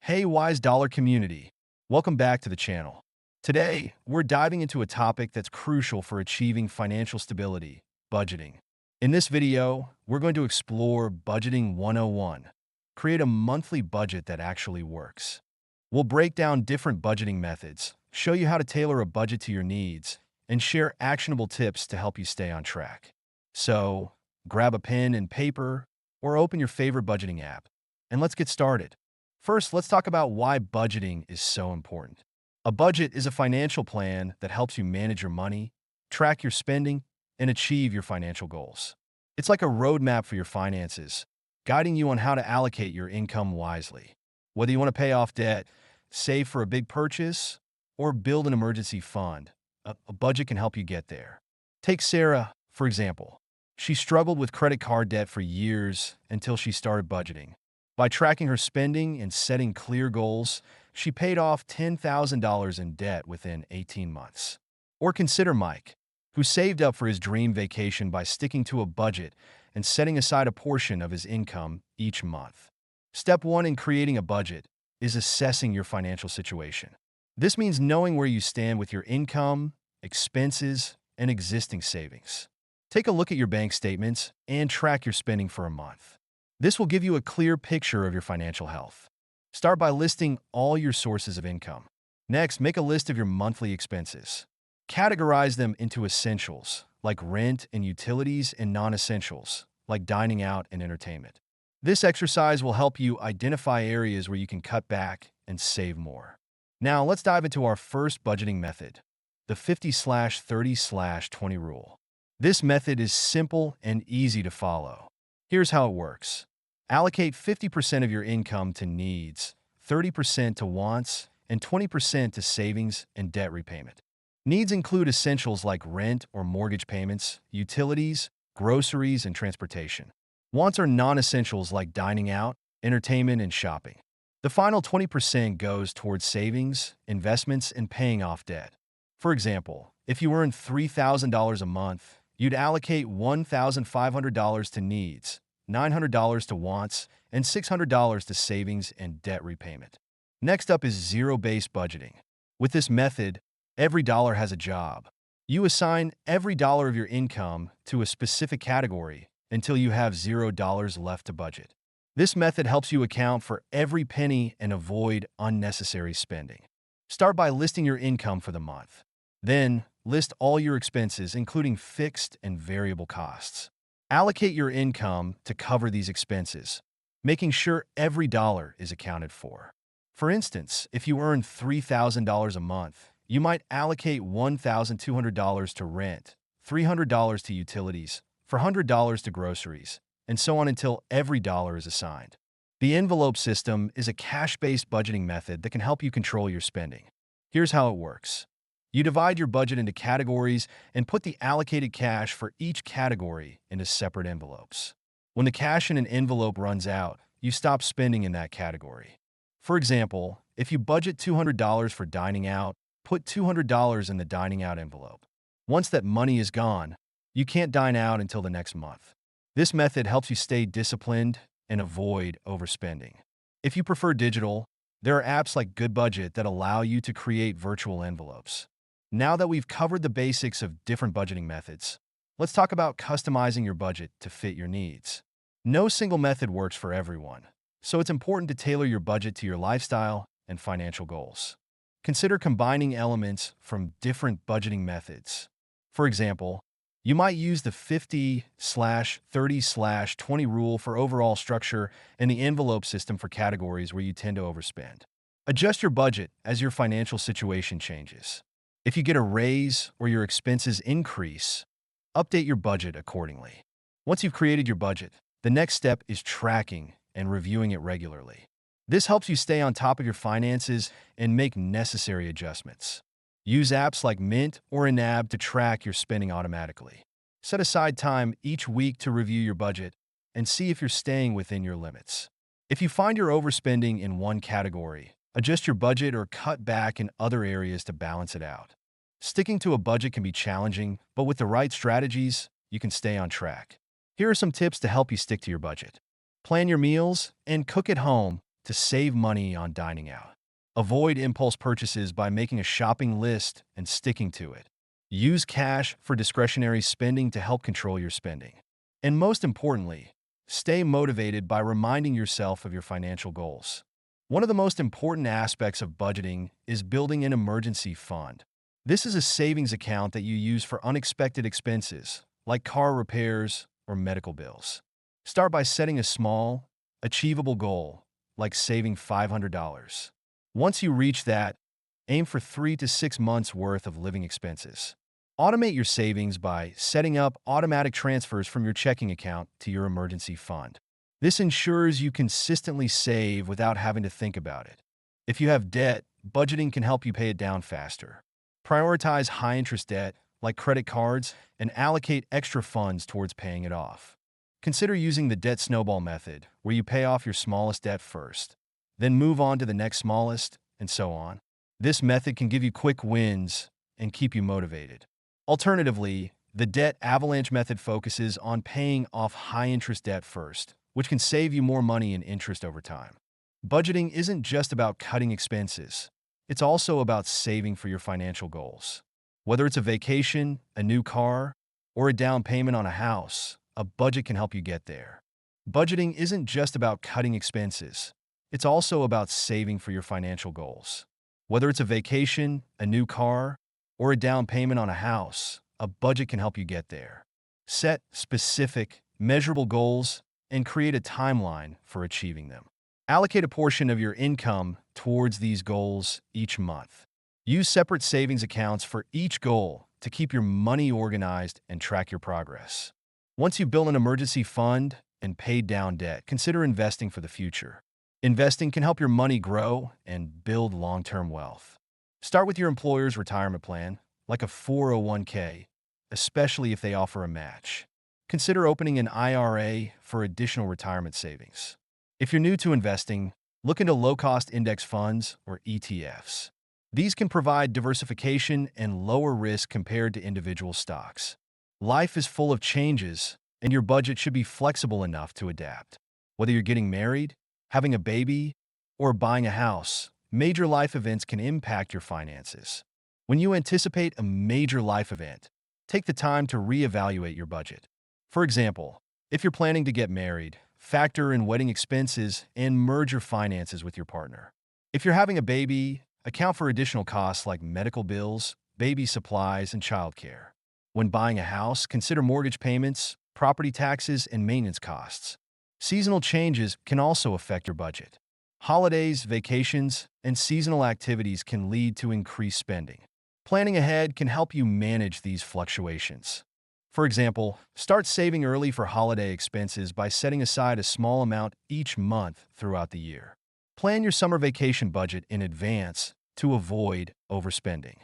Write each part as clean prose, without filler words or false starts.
Hey, Wise Dollar community. Welcome back to the channel. Today, we're diving into a topic that's crucial for achieving financial stability, budgeting. In this video, we're going to explore Budgeting 101. Create a monthly budget that actually works. We'll break down different budgeting methods, show you how to tailor a budget to your needs, and share actionable tips to help you stay on track. So, grab a pen and paper, or open your favorite budgeting app, and let's get started. First, let's talk about why budgeting is so important. A budget is a financial plan that helps you manage your money, track your spending, and achieve your financial goals. It's like a roadmap for your finances, guiding you on how to allocate your income wisely. Whether you want to pay off debt, save for a big purchase, or build an emergency fund, a budget can help you get there. Take Sarah, for example. She struggled with credit card debt for years until she started budgeting. By tracking her spending and setting clear goals, she paid off $10,000 in debt within 18 months. Or consider Mike, who saved up for his dream vacation by sticking to a budget and setting aside a portion of his income each month. Step 1 in creating a budget is assessing your financial situation. This means knowing where you stand with your income, expenses, and existing savings. Take a look at your bank statements and track your spending for a month. This will give you a clear picture of your financial health. Start by listing all your sources of income. Next, make a list of your monthly expenses. Categorize them into essentials, like rent and utilities, and non-essentials, like dining out and entertainment. This exercise will help you identify areas where you can cut back and save more. Now, let's dive into our first budgeting method, the 50/30/20 rule. This method is simple and easy to follow. Here's how it works. Allocate 50% of your income to needs, 30% to wants, and 20% to savings and debt repayment. Needs include essentials like rent or mortgage payments, utilities, groceries, and transportation. Wants are non-essentials like dining out, entertainment, and shopping. The final 20% goes towards savings, investments, and paying off debt. For example, if you earn $3,000 a month, you'd allocate $1,500 to needs, $900 to wants, and $600 to savings and debt repayment. Next up is zero-based budgeting. With this method, every dollar has a job. You assign every dollar of your income to a specific category until you have $0 left to budget. This method helps you account for every penny and avoid unnecessary spending. Start by listing your income for the month. Then, list all your expenses, including fixed and variable costs. Allocate your income to cover these expenses, making sure every dollar is accounted for. For instance, if you earn $3,000 a month, you might allocate $1,200 to rent, $300 to utilities, $400 to groceries, and so on until every dollar is assigned. The envelope system is a cash-based budgeting method that can help you control your spending. Here's how it works. You divide your budget into categories and put the allocated cash for each category into separate envelopes. When the cash in an envelope runs out, you stop spending in that category. For example, if you budget $200 for dining out, put $200 in the dining out envelope. Once that money is gone, you can't dine out until the next month. This method helps you stay disciplined and avoid overspending. If you prefer digital, there are apps like Good Budget that allow you to create virtual envelopes. Now that we've covered the basics of different budgeting methods, let's talk about customizing your budget to fit your needs. No single method works for everyone, so it's important to tailor your budget to your lifestyle and financial goals. Consider combining elements from different budgeting methods. For example, you might use the 50/30/20 rule for overall structure and the envelope system for categories where you tend to overspend. Adjust your budget as your financial situation changes. If you get a raise or your expenses increase, update your budget accordingly. Once you've created your budget, the next step is tracking and reviewing it regularly. This helps you stay on top of your finances and make necessary adjustments. Use apps like Mint or Enab to track your spending automatically. Set aside time each week to review your budget and see if you're staying within your limits. If you find you're overspending in one category, adjust your budget or cut back in other areas to balance it out. Sticking to a budget can be challenging, but with the right strategies, you can stay on track. Here are some tips to help you stick to your budget. Plan your meals and cook at home to save money on dining out. Avoid impulse purchases by making a shopping list and sticking to it. Use cash for discretionary spending to help control your spending. And most importantly, stay motivated by reminding yourself of your financial goals. One of the most important aspects of budgeting is building an emergency fund. This is a savings account that you use for unexpected expenses, like car repairs or medical bills. Start by setting a small, achievable goal, like saving $500. Once you reach that, aim for 3 to 6 months' worth of living expenses. Automate your savings by setting up automatic transfers from your checking account to your emergency fund. This ensures you consistently save without having to think about it. If you have debt, budgeting can help you pay it down faster. Prioritize high-interest debt, like credit cards, and allocate extra funds towards paying it off. Consider using the debt snowball method, where you pay off your smallest debt first, then move on to the next smallest, and so on. This method can give you quick wins and keep you motivated. Alternatively, the debt avalanche method focuses on paying off high-interest debt first, which can save you more money in interest over time. Budgeting isn't just about cutting expenses. It's also about saving for your financial goals. Whether it's a vacation, a new car, or a down payment on a house, a budget can help you get there. Budgeting isn't just about cutting expenses. It's also about saving for your financial goals. Whether it's a vacation, a new car, or a down payment on a house, a budget can help you get there. Set specific, measurable goals and create a timeline for achieving them. Allocate a portion of your income towards these goals each month. Use separate savings accounts for each goal to keep your money organized and track your progress. Once you've built an emergency fund and paid down debt, consider investing for the future. Investing can help your money grow and build long-term wealth. Start with your employer's retirement plan, like a 401k, especially if they offer a match. Consider opening an IRA for additional retirement savings. If you're new to investing, look into low-cost index funds or ETFs. These can provide diversification and lower risk compared to individual stocks. Life is full of changes, and your budget should be flexible enough to adapt. Whether you're getting married, having a baby, or buying a house, major life events can impact your finances. When you anticipate a major life event, take the time to reevaluate your budget. For example, if you're planning to get married, factor in wedding expenses and merge your finances with your partner. If you're having a baby, account for additional costs like medical bills, baby supplies, and childcare. When buying a house, consider mortgage payments, property taxes, and maintenance costs. Seasonal changes can also affect your budget. Holidays, vacations, and seasonal activities can lead to increased spending. Planning ahead can help you manage these fluctuations. For example, start saving early for holiday expenses by setting aside a small amount each month throughout the year. Plan your summer vacation budget in advance to avoid overspending.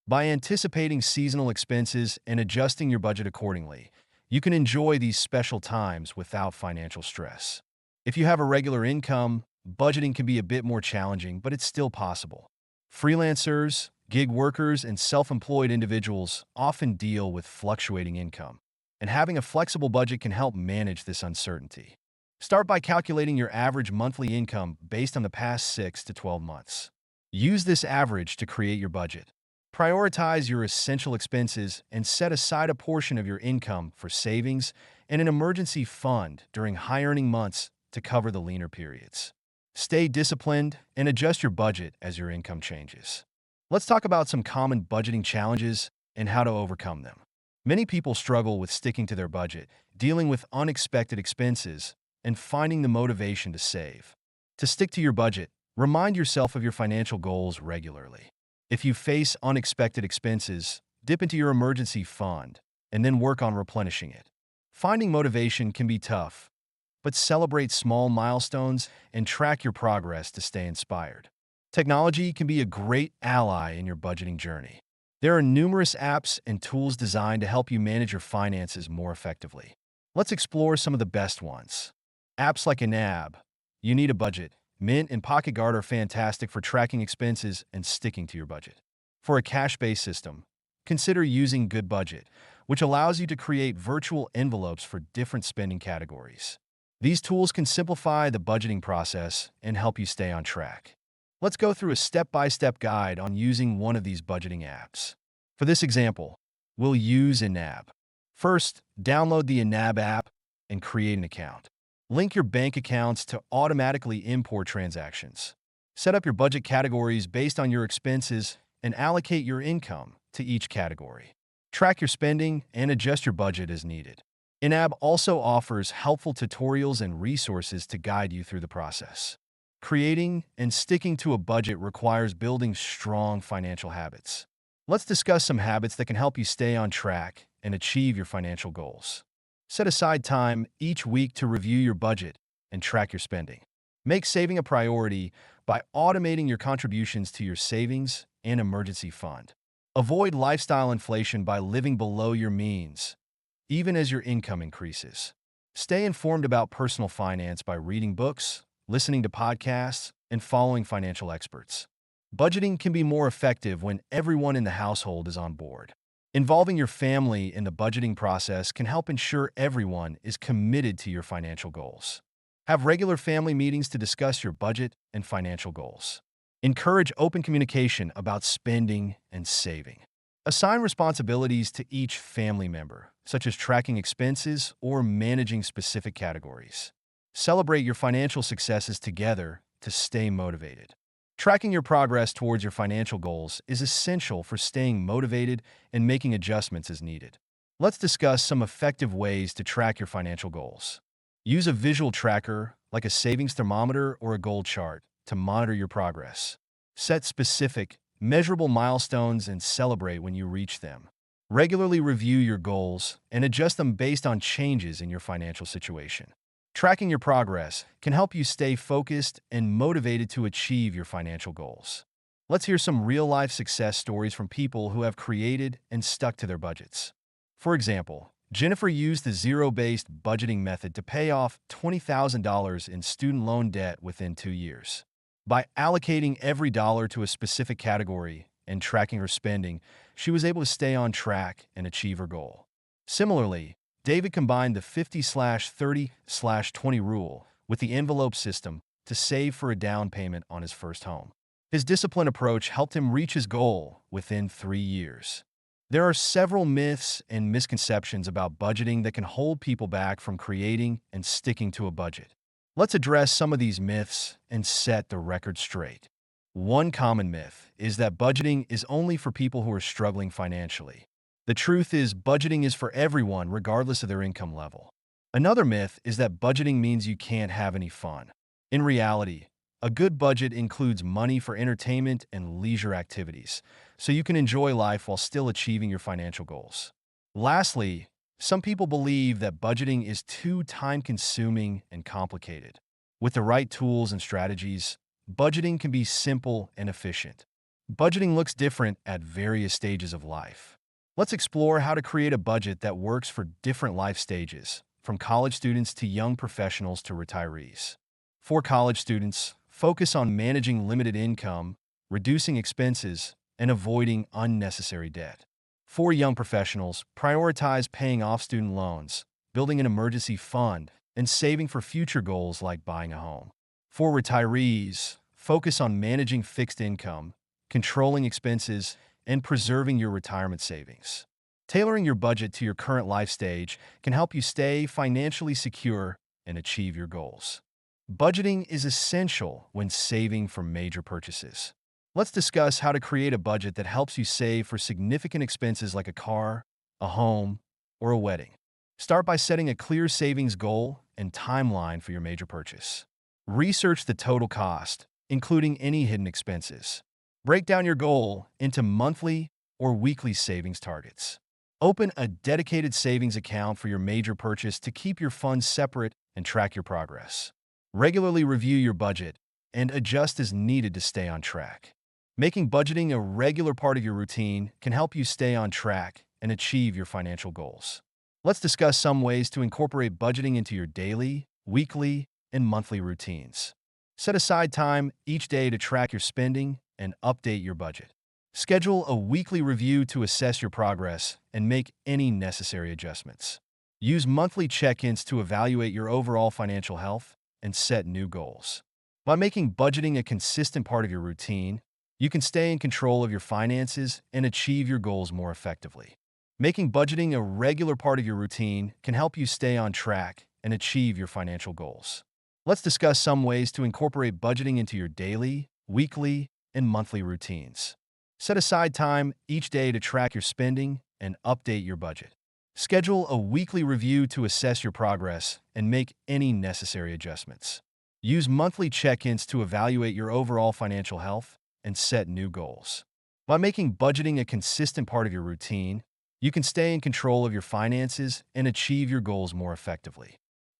By anticipating seasonal expenses and adjusting your budget accordingly, you can enjoy these special times without financial stress. If you have a regular income, budgeting can be a bit more challenging, but it's still possible. Freelancers, gig workers, and self-employed individuals often deal with fluctuating income, and having a flexible budget can help manage this uncertainty. Start by calculating your average monthly income based on the past 6 to 12 months. Use this average to create your budget. Prioritize your essential expenses and set aside a portion of your income for savings and an emergency fund during high-earning months to cover the leaner periods. Stay disciplined and adjust your budget as your income changes. Let's talk about some common budgeting challenges and how to overcome them. Many people struggle with sticking to their budget, dealing with unexpected expenses, and finding the motivation to save. To stick to your budget, remind yourself of your financial goals regularly. If you face unexpected expenses, dip into your emergency fund and then work on replenishing it. Finding motivation can be tough, but celebrate small milestones and track your progress to stay inspired. Technology can be a great ally in your budgeting journey. There are numerous apps and tools designed to help you manage your finances more effectively. Let's explore some of the best ones. Apps like Anab, You Need a Budget, Mint, and PocketGuard are fantastic for tracking expenses and sticking to your budget. For a cash-based system, consider using Good Budget, which allows you to create virtual envelopes for different spending categories. These tools can simplify the budgeting process and help you stay on track. Let's go through a step-by-step guide on using one of these budgeting apps. For this example, we'll use Enab. First, download the Enab app and create an account. Link your bank accounts to automatically import transactions. Set up your budget categories based on your expenses and allocate your income to each category. Track your spending and adjust your budget as needed. Enab also offers helpful tutorials and resources to guide you through the process. Creating and sticking to a budget requires building strong financial habits. Let's discuss some habits that can help you stay on track and achieve your financial goals. Set aside time each week to review your budget and track your spending. Make saving a priority by automating your contributions to your savings and emergency fund. Avoid lifestyle inflation by living below your means, even as your income increases. Stay informed about personal finance by reading books, listening to podcasts, and following financial experts. Budgeting can be more effective when everyone in the household is on board. Involving your family in the budgeting process can help ensure everyone is committed to your financial goals. Have regular family meetings to discuss your budget and financial goals. Encourage open communication about spending and saving. Assign responsibilities to each family member, such as tracking expenses or managing specific categories. Celebrate your financial successes together to stay motivated. Tracking your progress towards your financial goals is essential for staying motivated and making adjustments as needed. Let's discuss some effective ways to track your financial goals. Use a visual tracker, like a savings thermometer or a goal chart, to monitor your progress. Set specific, measurable milestones and celebrate when you reach them. Regularly review your goals and adjust them based on changes in your financial situation. Tracking your progress can help you stay focused and motivated to achieve your financial goals. Let's hear some real-life success stories from people who have created and stuck to their budgets. For example, Jennifer used the zero-based budgeting method to pay off $20,000 in student loan debt within 2 years. By allocating every dollar to a specific category and tracking her spending, she was able to stay on track and achieve her goal. Similarly, David combined the 50/30/20 rule with the envelope system to save for a down payment on his first home. His disciplined approach helped him reach his goal within 3 years. There are several myths and misconceptions about budgeting that can hold people back from creating and sticking to a budget. Let's address some of these myths and set the record straight. One common myth is that budgeting is only for people who are struggling financially. The truth is, budgeting is for everyone regardless of their income level. Another myth is that budgeting means you can't have any fun. In reality, a good budget includes money for entertainment and leisure activities, so you can enjoy life while still achieving your financial goals. Lastly, some people believe that budgeting is too time-consuming and complicated. With the right tools and strategies, budgeting can be simple and efficient. Budgeting looks different at various stages of life. Let's explore how to create a budget that works for different life stages, from college students to young professionals to retirees. For college students, focus on managing limited income, reducing expenses, and avoiding unnecessary debt. For young professionals, prioritize paying off student loans, building an emergency fund, and saving for future goals like buying a home. For retirees, focus on managing fixed income, controlling expenses, and preserving your retirement savings. Tailoring your budget to your current life stage can help you stay financially secure and achieve your goals. Budgeting is essential when saving for major purchases. Let's discuss how to create a budget that helps you save for significant expenses like a car, a home, or a wedding. Start by setting a clear savings goal and timeline for your major purchase. Research the total cost, including any hidden expenses. Break down your goal into monthly or weekly savings targets. Open a dedicated savings account for your major purchase to keep your funds separate and track your progress. Regularly review your budget and adjust as needed to stay on track. Making budgeting a regular part of your routine can help you stay on track and achieve your financial goals. Let's discuss some ways to incorporate budgeting into your daily, weekly, and monthly routines. Set aside time each day to track your spending and update your budget. Schedule a weekly review to assess your progress and make any necessary adjustments. Use monthly check-ins to evaluate your overall financial health and set new goals. By making budgeting a consistent part of your routine, you can stay in control of your finances and achieve your goals more effectively. Making budgeting a regular part of your routine can help you stay on track and achieve your financial goals. Let's discuss some ways to incorporate budgeting into your daily, weekly, and monthly routines. Set aside time each day to track your spending and update your budget. Schedule a weekly review to assess your progress and make any necessary adjustments. Use monthly check-ins to evaluate your overall financial health and set new goals. By making budgeting a consistent part of your routine, you can stay in control of your finances and achieve your goals more effectively.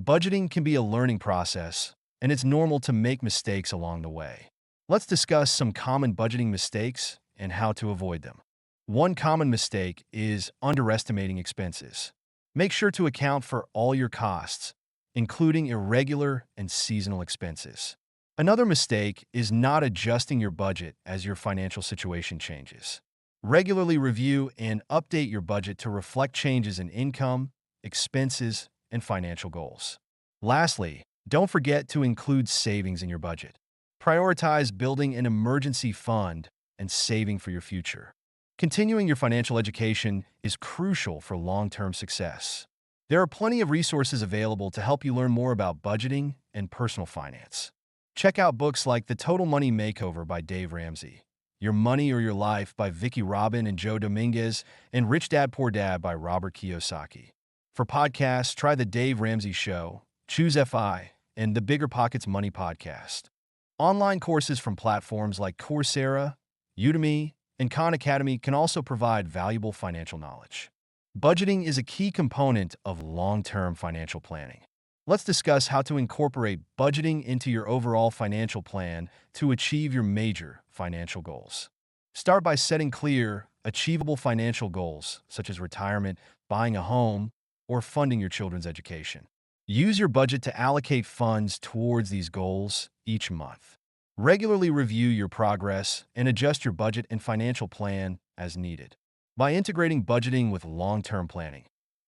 Budgeting can be a learning process, and it's normal to make mistakes along the way. Let's discuss some common budgeting mistakes and how to avoid them. One common mistake is underestimating expenses. Make sure to account for all your costs, including irregular and seasonal expenses. Another mistake is not adjusting your budget as your financial situation changes. Regularly review and update your budget to reflect changes in income, expenses, and financial goals. Lastly, don't forget to include savings in your budget. Prioritize building an emergency fund and saving for your future. Continuing your financial education is crucial for long-term success. There are plenty of resources available to help you learn more about budgeting and personal finance. Check out books like The Total Money Makeover by Dave Ramsey, Your Money or Your Life by Vicky Robin and Joe Dominguez, and Rich Dad Poor Dad by Robert Kiyosaki. For podcasts, try The Dave Ramsey Show, Choose FI, and the Bigger Pockets Money Podcast. Online courses from platforms like Coursera, Udemy, and Khan Academy can also provide valuable financial knowledge. Budgeting is a key component of long-term financial planning. Let's discuss how to incorporate budgeting into your overall financial plan to achieve your major financial goals. Start by setting clear, achievable financial goals, such as retirement, buying a home, or funding your children's education. Use your budget to allocate funds towards these goals each month. Regularly review your progress and adjust your budget and financial plan as needed. By integrating budgeting with long-term planning,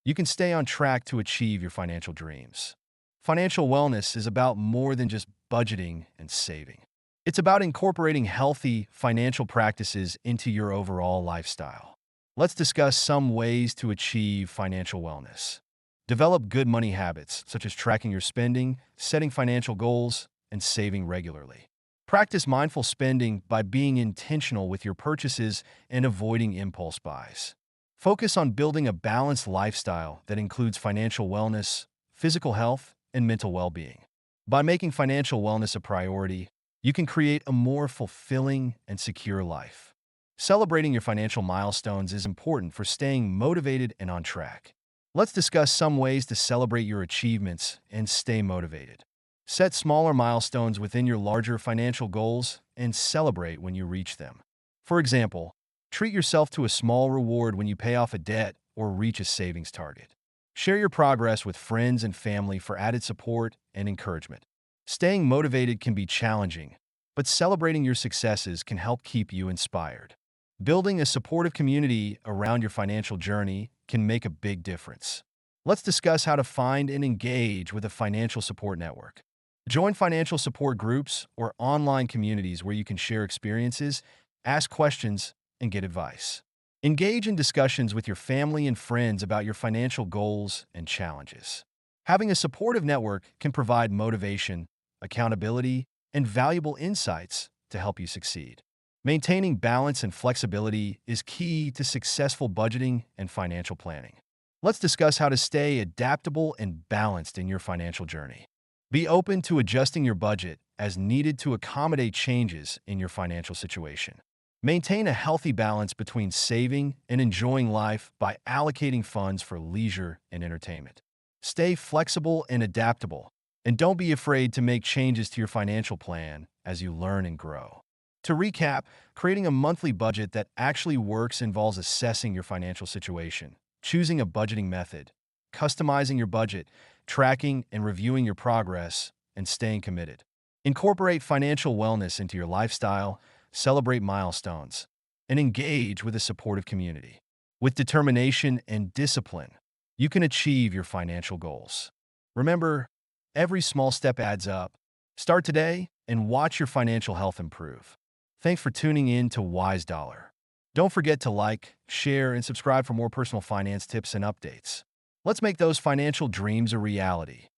you can stay on track to achieve your financial dreams. Financial wellness is about more than just budgeting and saving. It's about incorporating healthy financial practices into your overall lifestyle. Let's discuss some ways to achieve financial wellness. Develop good money habits, such as tracking your spending, setting financial goals, and saving regularly. Practice mindful spending by being intentional with your purchases and avoiding impulse buys. Focus on building a balanced lifestyle that includes financial wellness, physical health, and mental well-being. By making financial wellness a priority, you can create a more fulfilling and secure life. Celebrating your financial milestones is important for staying motivated and on track. Let's discuss some ways to celebrate your achievements and stay motivated. Set smaller milestones within your larger financial goals and celebrate when you reach them. For example, treat yourself to a small reward when you pay off a debt or reach a savings target. Share your progress with friends and family for added support and encouragement. Staying motivated can be challenging, but celebrating your successes can help keep you inspired. Building a supportive community around your financial journey can make a big difference. Let's discuss how to find and engage with a financial support network. Join financial support groups or online communities where you can share experiences, ask questions, and get advice. Engage in discussions with your family and friends about your financial goals and challenges. Having a supportive network can provide motivation, accountability, and valuable insights to help you succeed. Maintaining balance and flexibility is key to successful budgeting and financial planning. Let's discuss how to stay adaptable and balanced in your financial journey. Be open to adjusting your budget as needed to accommodate changes in your financial situation. Maintain a healthy balance between saving and enjoying life by allocating funds for leisure and entertainment. Stay flexible and adaptable, and don't be afraid to make changes to your financial plan as you learn and grow. To recap, creating a monthly budget that actually works involves assessing your financial situation, choosing a budgeting method, customizing your budget, tracking and reviewing your progress, and staying committed. Incorporate financial wellness into your lifestyle, celebrate milestones, and engage with a supportive community. With determination and discipline, you can achieve your financial goals. Remember, every small step adds up. Start today and watch your financial health improve. Thanks for tuning in to Wise Dollar. Don't forget to like, share, and subscribe for more personal finance tips and updates. Let's make those financial dreams a reality.